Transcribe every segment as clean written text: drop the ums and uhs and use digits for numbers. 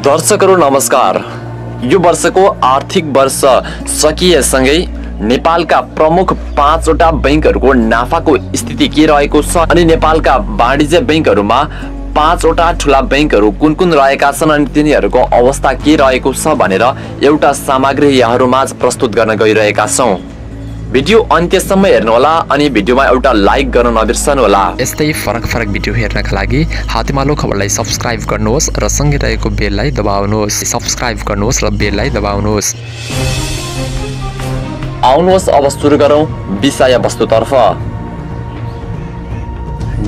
दर्शकहरू नमस्कार। यो वर्षको आर्थिक वर्ष सकिएसँगै नेपालका प्रमुख 5 वटा बैंकहरूको नाफाको स्थिति के रहेको छ अनि नेपालका वाणिज्य बैंकहरूमा 5 वटा ठूला बैंकहरू कुन रहेका छन् अनि तिनीहरूको अवस्था के रहेको छ भनेर एउटा सामग्री यहाँहरुमाझ प्रस्तुत गर्न गइरहेका छौं। भिडियो अन्त्यसम्म हेर्नुहोला अनि भिडियोमा एउटा लाइक गर्न नबिर्सनुहोला। यस्तै फरक भिडियो हेर्नका लागि हातेमालो खबरलाई सब्स्क्राइब गर्नुहोस् र सँगै रहेको बेललाई दबाउनुहोस्। सब्स्क्राइब गर्नुहोस् र बेललाई दबाउनुहोस्। आउनुहोस् अब सुरु गरौं विषय वस्तुतर्फ।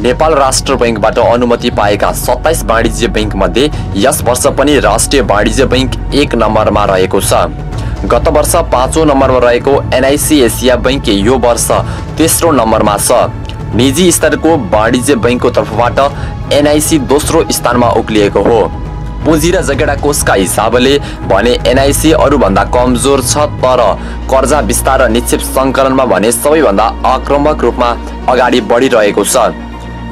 नेपाल राष्ट्र बैंकबाट अनुमति पाएका 27 वाणिज्य बैंक मध्ये यस वर्ष पनि राष्ट्रिय वाणिज्य बैंक 1 नम्बरमा रहेको छ। गत वर्ष 5औं नम्बरमा रहेको एनआईसी एसिया बैंक यो वर्ष तेस्रो नम्बरमा छ। निजी स्तरको वाणिज्य बैंकको तर्फबाट एनआईसी दोस्रो स्थानमा उक्लिएको हो। पुँजी र जगेडा कोषका हिसाबले भने एनआईसी अरूभन्दा कमजोर छ, तर कर्जा विस्तार र निक्षेप सङ्कलनमा भने सबैभन्दा आक्रामक रूपमा अगाडि बढिरहेको छ।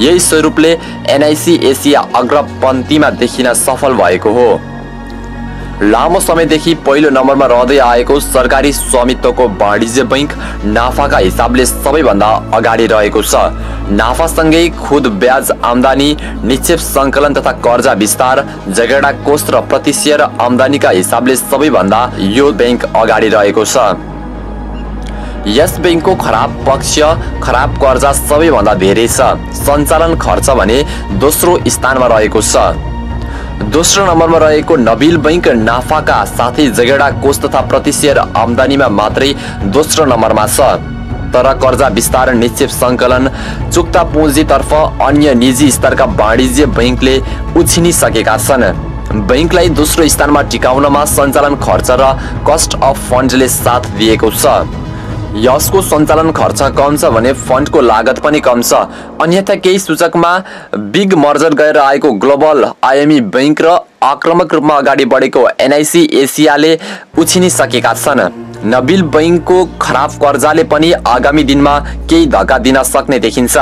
यही स्वरूपले एनआईसी एसिया अग्रपन्थीमा देखिन सफल भएको हो। लामो समयदेखि पहिलो नम्बरमा रहँदै आएको सरकारी स्वामित्वको वाणिज्य बैंक नाफाका हिसाबले सबैभन्दा अगाडि रहेको छ। नाफासँगै खुद ब्याज आम्दानी, निक्षेप सङ्कलन तथा कर्जा विस्तार, जगेडा कोष र प्रतिशत आम्दानीका हिसाबले सबैभन्दा यो बैंक अगाडि रहेको छ। यस बैंकको खराब पक्ष खराब कर्जा सबैभन्दा धेरै छ। सञ्चालन खर्च भने दोस्रो स्थानमा रहेको छ। दोस्रो नम्बरमा रहेको नबिल बैंक नाफाका साथै जगेडा कोष तथा प्रतिशत आम्दानीमा मात्रै दोस्रो नम्बरमा छ, तर कर्जा विस्तार, निक्षेप सङ्कलन, चुक्ता पुँजीतर्फ अन्य निजी स्तरका वाणिज्य बैंकले उछिनिसकेका छन्। बैंकलाई दोस्रो स्थानमा टिकाउनमा सञ्चालन खर्च र कस्ट अफ फन्डले साथ दिएको छ। यसको सञ्चालन खर्च कम छ भने फन्डको लागत पनि कम छ। अन्यथा केही सूचकमा बिग मर्जर गरेर आएको ग्लोबल आइएमई बैंक र आक्रामक रूपमा अगाडि बढेको एनआईसी एसियाले उछिनिसकेका छन्। नबिल बैंकको खराब कर्जाले पनि आगामी दिनमा केही धक्का दिन सक्ने देखिन्छ।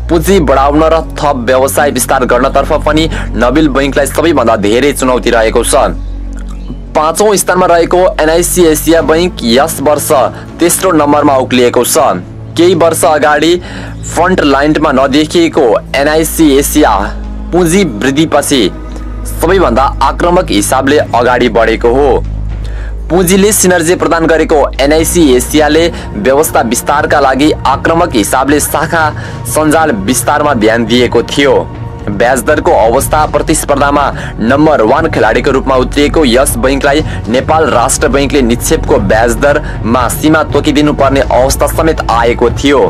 पुँजी बढाउन र थप व्यवसाय विस्तार गर्नतर्फ पनि नबिल बैंकलाई सबैभन्दा धेरै चुनौती रहेको छ। 5औं स्थानमा रहेको एनआईसी एसिया बैंक यस वर्ष तेस्रो नम्बरमा उक्लिएको छ। केही वर्ष अगाडि फ्रन्ट लाइनमा नदेखिएको एनआईसी एसिया पुँजी वृद्धिपछि सबैभन्दा आक्रामक हिसाबले अगाडि बढेको हो। पुँजीले सिनर्जी प्रदान गरेको एनआईसी एसियाले व्यवस्था विस्तारका लागि आक्रामक हिसाबले शाखा सञ्जाल विस्तारमा ध्यान दिएको थियो। ब्याजदरको अवस्था प्रतिस्पर्धामा नम्बर 1 खेलाडीको रूपमा उत्रिएको यस बैंकलाई नेपाल राष्ट्र बैंकले निक्षेपको ब्याजदरमा सीमा तोकिदिनु पर्ने अवस्था समेत आएको थियो।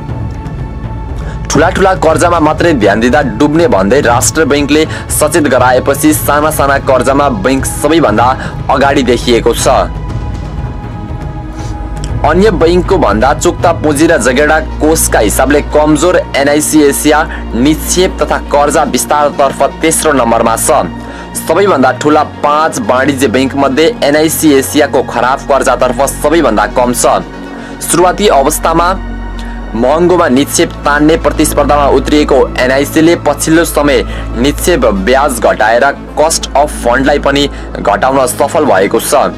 ठूला कर्जामा मात्रै ध्यान दिँदा डुब्ने भन्दै राष्ट्र बैंकले सचेत गराएपछि साना कर्जामा बैंक सबैभन्दा अगाडि देखिएको छ। अन्य बैंकको भन्दा चुक्ता पुँजी र जगेडा कोषका हिसाबले कमजोर एनआईसी एसिया निक्षेप तथा कर्जा विस्तारतर्फ तेस्रो नम्बरमा छ। सबैभन्दा ठूला 5 वाणिज्य बैंक मध्ये एनआईसी एसियाको खराब कर्जातर्फ सबैभन्दा कम छ। सुरुवाती अवस्थामा महँगोमा निक्षेप तान्ने प्रतिस्पर्धामा उत्रिएको एनआईसीले पछिल्लो समय निक्षेप ब्याज घटाएर कस्ट अफ फन्डलाई पनि घटाउन सफल भएको छ।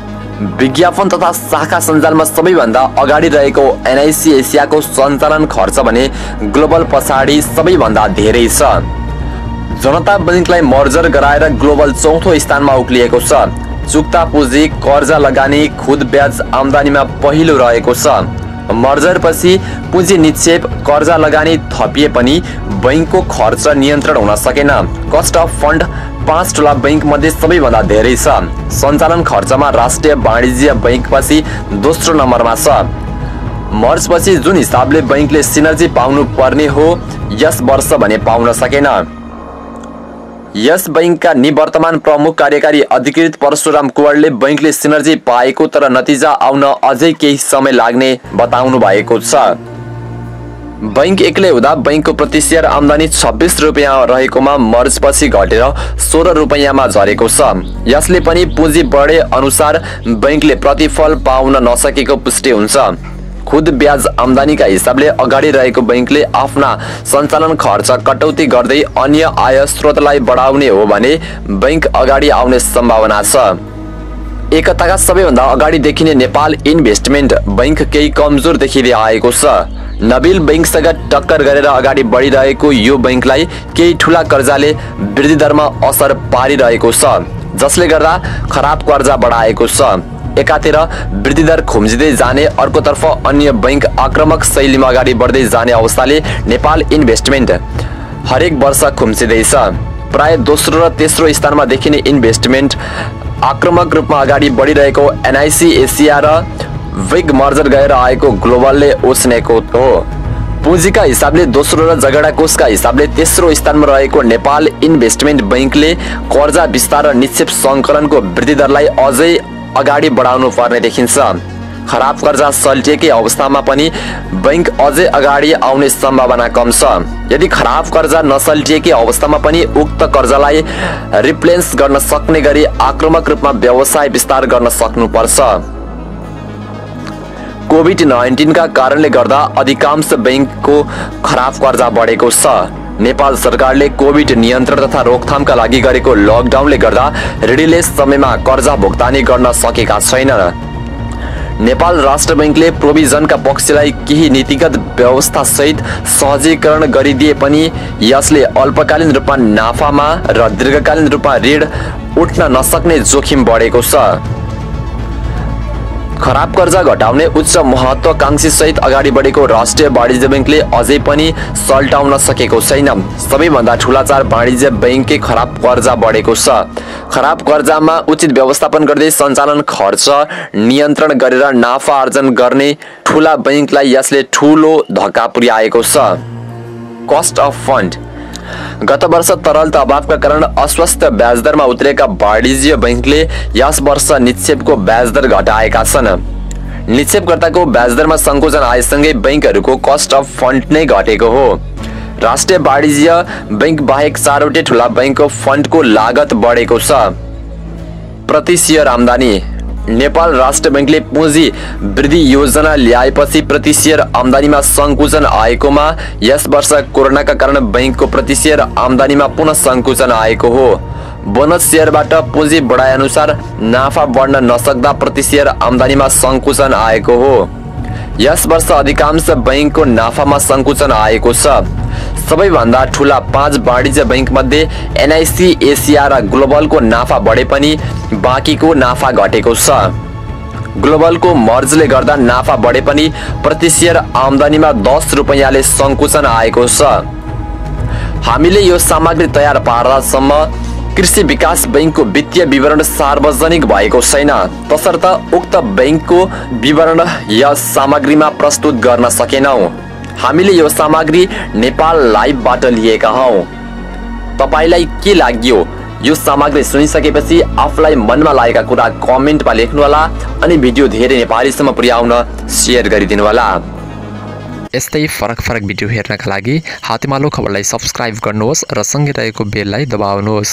विज्ञापन तथा शाखा सञ्जालमा सबैभन्दा अगाडि रहेको एनआईसी एसियाको सञ्चालन खर्च भने ग्लोबल पछाडि सबैभन्दा धेरै छ। जनता बैंकलाई मर्जर गराएर ग्लोबल चौथो स्थानमा उक्लिएको छ। चुक्ता पुँजी, कर्जा लगानी, खुद ब्याज आम्दानीमा पहिलो रहेको छ। मर्जरपछि पुँजी, निक्षेप, कर्जा लगानी थपिए पनि बैंकको खर्च नियन्त्रण हुन सकेन। कस्ट अफ फन्ड 5 ठूला बैंक मध्ये सबैभन्दा धेरै छ। सञ्चालन खर्चमा राष्ट्रिय वाणिज्य बैंकपछि दोस्रो नम्बरमा छ। मर्जपछि जुन हिसाबले बैंकले सिनर्जी पाउनु पर्ने हो यस वर्ष भने पाउन सकेन। यस बैंकका निवर्तमान प्रमुख कार्यकारी अधिकृत परशुराम कुँवरले बैंकले सिनर्जी पाएको तर नतिजा आउन अझै केही समय लाग्ने बताउनु भएको छ। बैंक एक्लै हुँदा बैंकको प्रतिशत आम्दानी 26 रुपैयाँ रहेकोमा मर्जपछि घटेर 16 रुपैयाँमा झरेको छ। यसले पनि पुँजी बढे अनुसार बैंकले प्रतिफल पाउन नसकेको पुष्टि हुन्छ। खुद ब्याज आम्दानीका हिसाबले अगाडि रहेको बैंकले आफ्ना सञ्चालन खर्च कटौती गर्दै अन्य आय स्रोतलाई बढाउने हो भने बैंक अगाडि आउने सम्भावना छ। एकताका सबैभन्दा अगाडि देखिने नेपाल इन्भेस्टमेन्ट बैंक केही कमजोर देखिँदै आएको छ। नबिल बैंकसँग टक्कर गरेर अगाडि बढिरहेको यो बैंकलाई केही ठूला कर्जाले वृद्धि दरमा असर पारिरहेको छ, जसले गर्दा खराब कर्जा बढाएको छ। एकातिर वृद्धि दर खुम्जिँदै जाने, अर्कोतर्फ अन्य बैंक आक्रामक शैलीमा अगाडि बढ्दै जाने अवस्थाले नेपाल इन्भेस्टमेन्ट हरेक वर्ष खुम्चिँदैछ। प्राय दोस्रो र तेस्रो स्थानमा देखिने इन्भेस्टमेन्ट आक्रामक रूपमा अगाडि बढिरहेको एनआईसी एसिया र विग मर्जर गएर आएको ग्लोबलले उछिनेको हो। पुँजीका हिसाबले दोस्रो र झगडा कोषका हिसाबले तेस्रो स्थानमा रहेको नेपाल इन्भेस्टमेन्ट बैंकले कर्जा विस्तार र निक्षेप सङ्कलनको वृद्धि दरलाई अझै अगाडि बढाउनु पर्ने देखिन्छ। खराब कर्जा सल्टिएकै अवस्थामा पनि बैंक अझै अगाडि आउने सम्भावना कम छ। यदि खराब कर्जा नसल्टिएकै अवस्थामा पनि उक्त कर्जालाई रिप्लेस गर्न सक्ने गरी आक्रामक रूपमा व्यवसाय विस्तार गर्न सक्नुपर्छ। कोभिड-19 का कारणले गर्दा अधिकांश बैंकको खराब कर्जा बढेको छ। नेपाल सरकारले कोभिड नियन्त्रण तथा रोकथामका लागि गरेको लकडाउनले गर्दा ऋणीले समयमा कर्जा भुक्तानी गर्न सकेका छैनन्। नेपाल राष्ट्र बैंकले प्रोभिजनका पक्षलाई केही नीतिगत व्यवस्था सहित सहजीकरण गरिदिए पनि यसले अल्पकालीन रूपमा नाफामा र दीर्घकालीन रूपमा ऋण उठ्न नसक्ने जोखिम बढेको छ। खराब कर्जा घटाउने उच्च महत्वाकांक्षी सहित अगाडि बढेको राष्ट्रिय वाणिज्य बैंकले अझै पनि सल्टाउन सकेको छैन। सबैभन्दा ठूला चार वाणिज्य बैंककै खराब कर्जा बढेको छ। खराब कर्जामा उचित व्यवस्थापन गर्दै सञ्चालन खर्च नियन्त्रण गरेर नाफा आर्जन गर्ने ठूला बैंकलाई यसले ठूलो धक्का पुर्याएको छ। कस्ट अफ फन्ड गत वर्ष तरलता अभावका कारण अस्वस्थ ब्याजदरमा उत्रेका वाणिज्य बैंकले यस वर्ष निक्षेपको ब्याजदर घटाएका छन्। निक्षेपकर्ताको ब्याजदरमा संकोचन आएसँगै बैंकहरूको कस्ट अफ फन्ड नै घटेको हो। राष्ट्रिय वाणिज्य बैंक बाहेक चारवटै ठूला बैंकको फन्डको लागत बढेको छ। प्रति शेयर आम्दानी नेपाल राष्ट्र बैंकले पुँजी वृद्धि योजना ल्याएपछि प्रति शेयर आम्दानीमा संकुचन आएकोमा यस वर्ष कोरोनाका कारण बैंकको प्रति शेयर आम्दानीमा पुनः संकुचन आएको हो। बोनस शेयरबाट पुँजी बढाए अनुसार नाफा बढ्न नसक्दा प्रति शेयर आम्दानीमा संकुचन आएको हो। यस वर्ष अधिकांश बैंकको नाफामा संकुचन आएको छ। सबैभन्दा ठूला 5 वाणिज्य बैंक मध्ये एनआईसी एसिया र ग्लोबलको नाफा बढे पनि बाँकीको नाफा घटेको छ। ग्लोबलको मर्जले गर्दा नाफा बढे पनि प्रति शेयर आम्दानीमा 10 रुपैयाँले संकुचन आएको छ। हामीले यो सामग्री तयार पार्दासम्म कृषि विकास बैंकको वित्तीय विवरण सार्वजनिक भएको छैन, तसर्थ उक्त बैंकको विवरण यस सामग्रीमा प्रस्तुत गर्न सकेनौं। हामीले यो सामग्री नेपाल लाइभबाट लिएका हौं। तपाईलाई के लाग्यो? यो सामग्री सुनिसकेपछि आफूलाई मनमा लागेका कुरा कमेन्टमा लेख्नुहोला अनि भिडियो धेरै नेपालीसम्म पुर्याउन शेयर गरिदिनु होला। यस्तै फरक भिडियो हेर्नका लागि हातेमालो खबरलाई सब्स्क्राइब गर्नुहोस् र सँगै रहेको बेललाई दबाउनुहोस्।